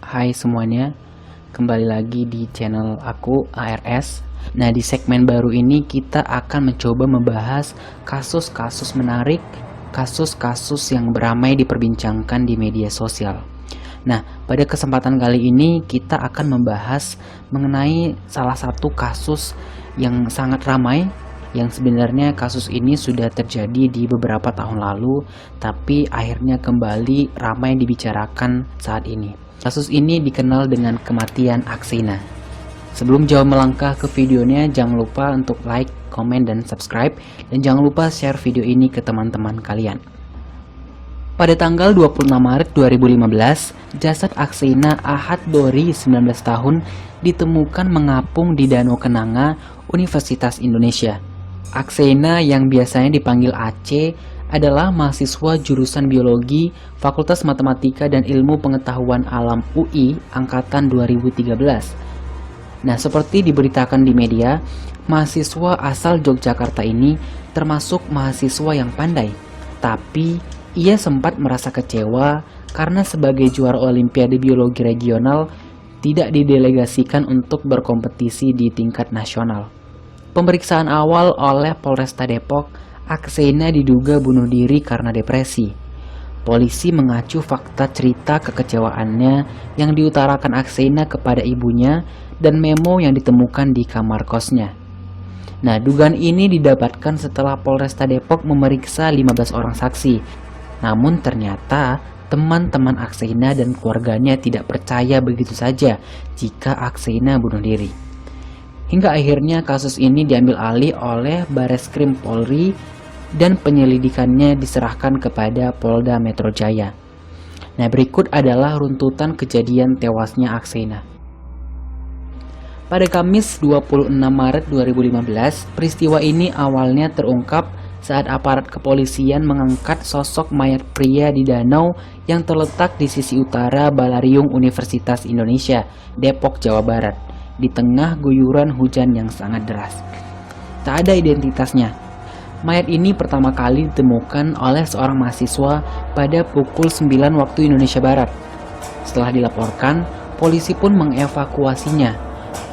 Hai semuanya, kembali lagi di channel aku ARS. Nah, di segmen baru ini kita akan mencoba membahas kasus-kasus menarik, kasus-kasus yang beramai diperbincangkan di media sosial. Nah, pada kesempatan kali ini kita akan membahas mengenai salah satu kasus yang sangat ramai, yang sebenarnya kasus ini sudah terjadi di beberapa tahun lalu, tapi akhirnya kembali ramai dibicarakan saat ini. Kasus ini dikenal dengan kematian Aksena. Sebelum jauh melangkah ke videonya, jangan lupa untuk like, komen, dan subscribe, dan jangan lupa share video ini ke teman-teman kalian. Pada tanggal 26 Maret 2015, jasad Aksena Ahad Dori 19 tahun ditemukan mengapung di Danau Kenanga, Universitas Indonesia. Aksena yang biasanya dipanggil Aceh adalah mahasiswa jurusan Biologi, Fakultas Matematika dan Ilmu Pengetahuan Alam UI angkatan 2013. Nah, seperti diberitakan di media, mahasiswa asal Yogyakarta ini termasuk mahasiswa yang pandai, tapi ia sempat merasa kecewa karena sebagai juara Olimpiade Biologi Regional tidak didelegasikan untuk berkompetisi di tingkat nasional. Pemeriksaan awal oleh Polresta Depok, Aksena diduga bunuh diri karena depresi. Polisi mengacu fakta cerita kekecewaannya yang diutarakan Aksena kepada ibunya dan memo yang ditemukan di kamar kosnya. Nah, dugaan ini didapatkan setelah Polresta Depok memeriksa 15 orang saksi. Namun ternyata teman-teman Aksena dan keluarganya tidak percaya begitu saja jika Aksena bunuh diri. Hingga akhirnya kasus ini diambil alih oleh Bareskrim Polri dan penyelidikannya diserahkan kepada Polda Metro Jaya. Nah, berikut adalah runtutan kejadian tewasnya Aksena. Pada Kamis 26 Maret 2015, peristiwa ini awalnya terungkap saat aparat kepolisian mengangkat sosok mayat pria di danau yang terletak di sisi utara Balariung Universitas Indonesia, Depok, Jawa Barat, di tengah guyuran hujan yang sangat deras. Tak ada identitasnya. Mayat ini pertama kali ditemukan oleh seorang mahasiswa pada pukul 9 waktu Indonesia Barat. Setelah dilaporkan, polisi pun mengevakuasinya.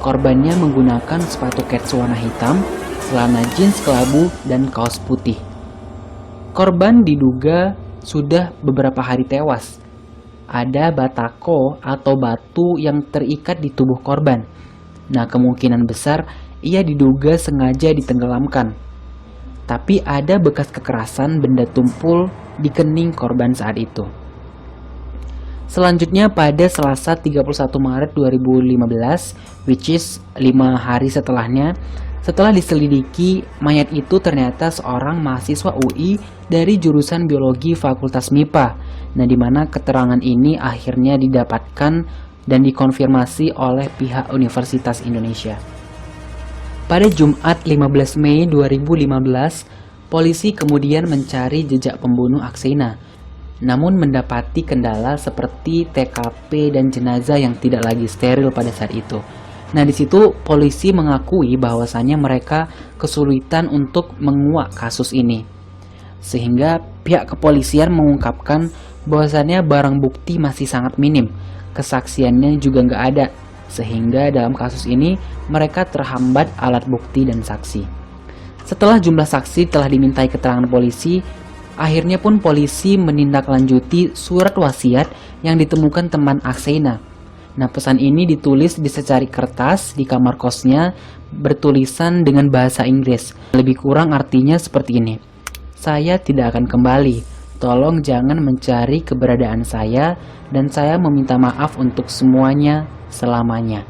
Korbannya menggunakan sepatu kets warna hitam, celana jeans kelabu, dan kaos putih. Korban diduga sudah beberapa hari tewas. Ada batako atau batu yang terikat di tubuh korban. Nah, kemungkinan besar ia diduga sengaja ditenggelamkan. Tapi ada bekas kekerasan benda tumpul di kening korban saat itu. Selanjutnya pada Selasa 31 Maret 2015, which is 5 hari setelahnya, setelah diselidiki, mayat itu ternyata seorang mahasiswa UI dari jurusan Biologi Fakultas MIPA. Nah, di mana keterangan ini akhirnya didapatkan dan dikonfirmasi oleh pihak Universitas Indonesia. Pada Jumat 15 Mei 2015, polisi kemudian mencari jejak pembunuh Aksena, namun mendapati kendala seperti TKP dan jenazah yang tidak lagi steril pada saat itu. Nah, di situ polisi mengakui bahwasannya mereka kesulitan untuk menguak kasus ini. Sehingga pihak kepolisian mengungkapkan bahwasannya barang bukti masih sangat minim, kesaksiannya juga nggak ada. Sehingga dalam kasus ini mereka terhambat alat bukti dan saksi. Setelah jumlah saksi telah dimintai keterangan polisi, akhirnya pun polisi menindaklanjuti surat wasiat yang ditemukan teman Aksena. Nah, pesan ini ditulis di secari kertas di kamar kosnya bertulisan dengan bahasa Inggris. Lebih kurang artinya seperti ini: "Saya tidak akan kembali. Tolong jangan mencari keberadaan saya dan saya meminta maaf untuk semuanya selamanya."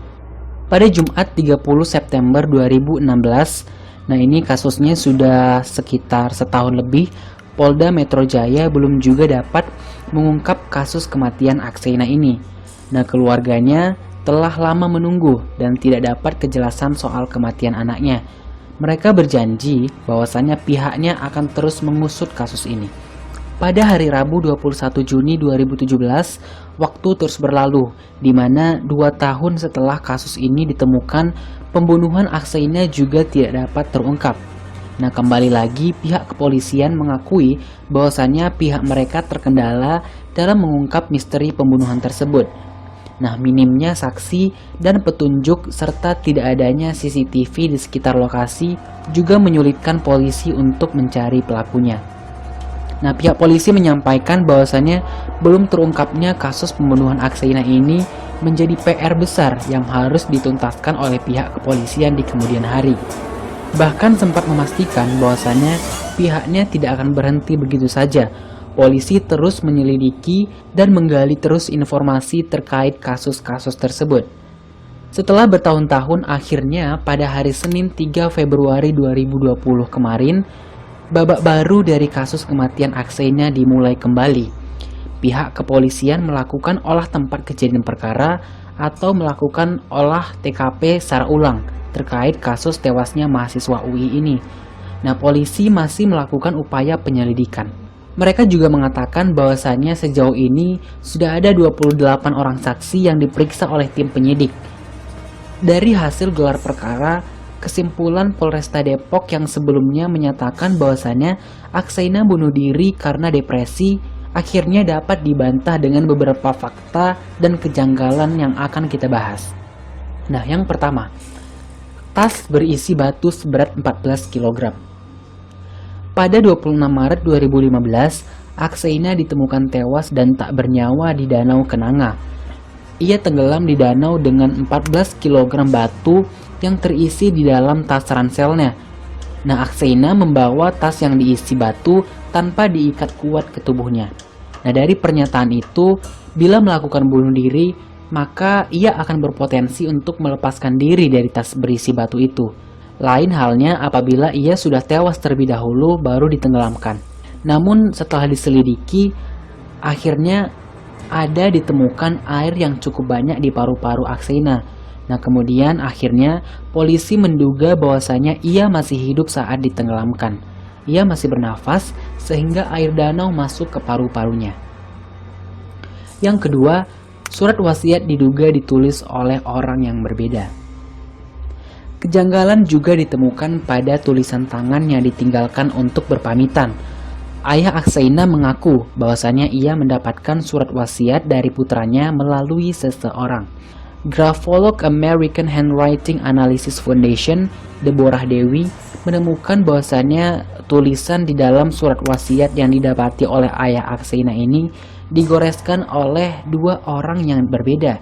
Pada Jumat 30 September 2016, nah ini kasusnya sudah sekitar setahun lebih, Polda Metro Jaya belum juga dapat mengungkap kasus kematian Aksena ini. Nah, keluarganya telah lama menunggu dan tidak dapat kejelasan soal kematian anaknya. Mereka berjanji bahwasannya pihaknya akan terus mengusut kasus ini. Pada hari Rabu 21 Juni 2017, waktu terus berlalu, di mana 2 tahun setelah kasus ini ditemukan, pembunuhan Aksena juga tidak dapat terungkap. Nah, kembali lagi pihak kepolisian mengakui bahwasannya pihak mereka terkendala dalam mengungkap misteri pembunuhan tersebut. Nah, minimnya saksi dan petunjuk serta tidak adanya CCTV di sekitar lokasi juga menyulitkan polisi untuk mencari pelakunya. Nah, pihak polisi menyampaikan bahwasannya belum terungkapnya kasus pembunuhan Aksena ini menjadi PR besar yang harus dituntaskan oleh pihak kepolisian di kemudian hari. Bahkan sempat memastikan bahwasannya pihaknya tidak akan berhenti begitu saja. Polisi terus menyelidiki dan menggali terus informasi terkait kasus-kasus tersebut. Setelah bertahun-tahun, akhirnya pada hari Senin 3 Februari 2020 kemarin, babak baru dari kasus kematian Aksena dimulai kembali. Pihak kepolisian melakukan olah tempat kejadian perkara atau melakukan olah TKP secara ulang terkait kasus tewasnya mahasiswa UI ini. Nah, polisi masih melakukan upaya penyelidikan. Mereka juga mengatakan bahwasannya sejauh ini sudah ada 28 orang saksi yang diperiksa oleh tim penyidik. Dari hasil gelar perkara, kesimpulan Polresta Depok yang sebelumnya menyatakan bahwasannya Aksena bunuh diri karena depresi akhirnya dapat dibantah dengan beberapa fakta dan kejanggalan yang akan kita bahas. Nah, yang pertama, tas berisi batu seberat 14 kg. Pada 26 Maret 2015, Aksena ditemukan tewas dan tak bernyawa di Danau Kenanga. Ia tenggelam di danau dengan 14 kg batu yang terisi di dalam tas ranselnya. Nah, Aksena membawa tas yang diisi batu tanpa diikat kuat ke tubuhnya. Nah, dari pernyataan itu, bila melakukan bunuh diri, maka ia akan berpotensi untuk melepaskan diri dari tas berisi batu itu. Lain halnya apabila ia sudah tewas terlebih dahulu baru ditenggelamkan. Namun setelah diselidiki, akhirnya ada ditemukan air yang cukup banyak di paru-paru Aksena. Nah, kemudian akhirnya polisi menduga bahwasanya ia masih hidup saat ditenggelamkan. Ia masih bernafas sehingga air danau masuk ke paru-parunya. Yang kedua, surat wasiat diduga ditulis oleh orang yang berbeda. Kejanggalan juga ditemukan pada tulisan tangan yang ditinggalkan untuk berpamitan. Ayah Aksena mengaku bahwasannya ia mendapatkan surat wasiat dari putranya melalui seseorang. Grafolog American Handwriting Analysis Foundation, Deborah Dewi, menemukan bahwasannya tulisan di dalam surat wasiat yang didapati oleh ayah Aksena ini digoreskan oleh dua orang yang berbeda.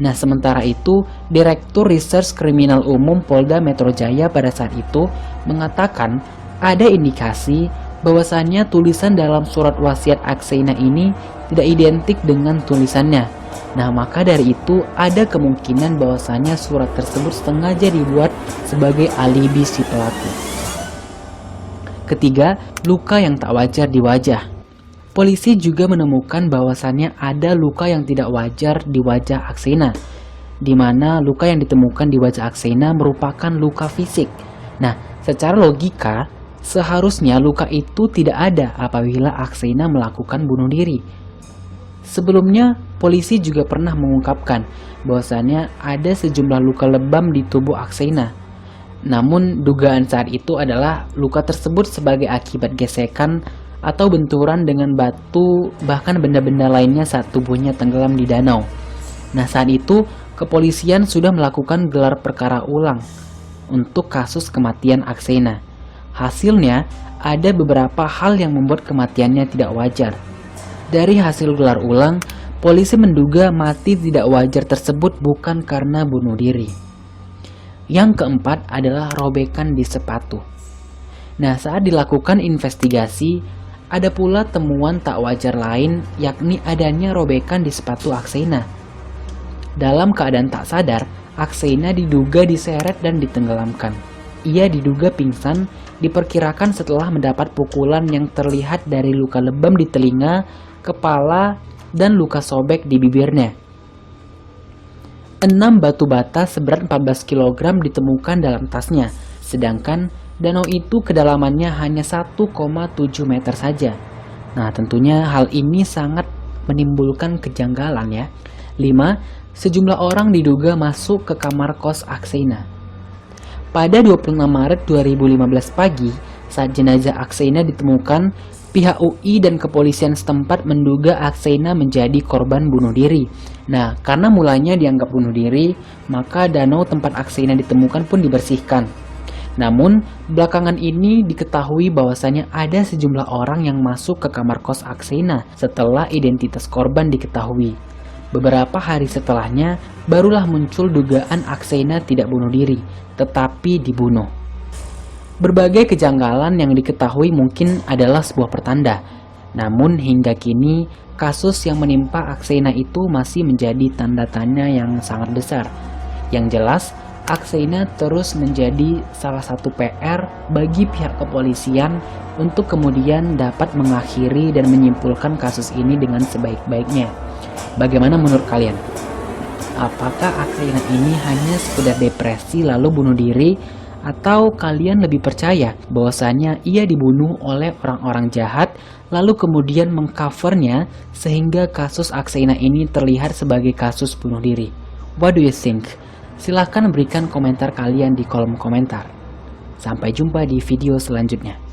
Nah, sementara itu, Direktur Reserse Kriminal Umum Polda Metro Jaya pada saat itu mengatakan ada indikasi bahwasannya tulisan dalam surat wasiat Aksena ini tidak identik dengan tulisannya. Nah, maka dari itu ada kemungkinan bahwasannya surat tersebut sengaja dibuat sebagai alibi si pelaku. Ketiga, luka yang tak wajar di wajah. Polisi juga menemukan bahwasannya ada luka yang tidak wajar di wajah Aksena, di mana luka yang ditemukan di wajah Aksena merupakan luka fisik. Nah, secara logika, seharusnya luka itu tidak ada apabila Aksena melakukan bunuh diri. Sebelumnya, polisi juga pernah mengungkapkan bahwasannya ada sejumlah luka lebam di tubuh Aksena. Namun, dugaan saat itu adalah luka tersebut sebagai akibat gesekan atau benturan dengan batu bahkan benda-benda lainnya saat tubuhnya tenggelam di danau. Nah, saat itu kepolisian sudah melakukan gelar perkara ulang untuk kasus kematian Aksena. Hasilnya ada beberapa hal yang membuat kematiannya tidak wajar. Dari hasil gelar ulang, polisi menduga mati tidak wajar tersebut bukan karena bunuh diri. Yang keempat adalah robekan di sepatu. Nah, saat dilakukan investigasi, ada pula temuan tak wajar lain, yakni adanya robekan di sepatu Aksena. Dalam keadaan tak sadar, Aksena diduga diseret dan ditenggelamkan. Ia diduga pingsan, diperkirakan setelah mendapat pukulan yang terlihat dari luka lebam di telinga, kepala, dan luka sobek di bibirnya. 6 batu bata seberat 14 kg ditemukan dalam tasnya, sedangkan danau itu kedalamannya hanya 1,7 meter saja. Nah, tentunya hal ini sangat menimbulkan kejanggalan ya. 5. Sejumlah orang diduga masuk ke kamar kos Aksena. Pada 26 Maret 2015 pagi, saat jenazah Aksena ditemukan, Pihak UI dan kepolisian setempat menduga Aksena menjadi korban bunuh diri. Nah, karena mulanya dianggap bunuh diri, maka danau tempat Aksena ditemukan pun dibersihkan. Namun, belakangan ini diketahui bahwasanya ada sejumlah orang yang masuk ke kamar kos Aksena setelah identitas korban diketahui. Beberapa hari setelahnya, barulah muncul dugaan Aksena tidak bunuh diri, tetapi dibunuh. Berbagai kejanggalan yang diketahui mungkin adalah sebuah pertanda. Namun hingga kini, kasus yang menimpa Aksena itu masih menjadi tanda tanya yang sangat besar. Yang jelas, Aksena terus menjadi salah satu PR bagi pihak kepolisian untuk kemudian dapat mengakhiri dan menyimpulkan kasus ini dengan sebaik-baiknya. Bagaimana menurut kalian? Apakah Aksena ini hanya sekedar depresi lalu bunuh diri? Atau kalian lebih percaya bahwasanya ia dibunuh oleh orang-orang jahat lalu kemudian mengcovernya sehingga kasus Aksena ini terlihat sebagai kasus bunuh diri? What do you think? Silahkan berikan komentar kalian di kolom komentar. Sampai jumpa di video selanjutnya.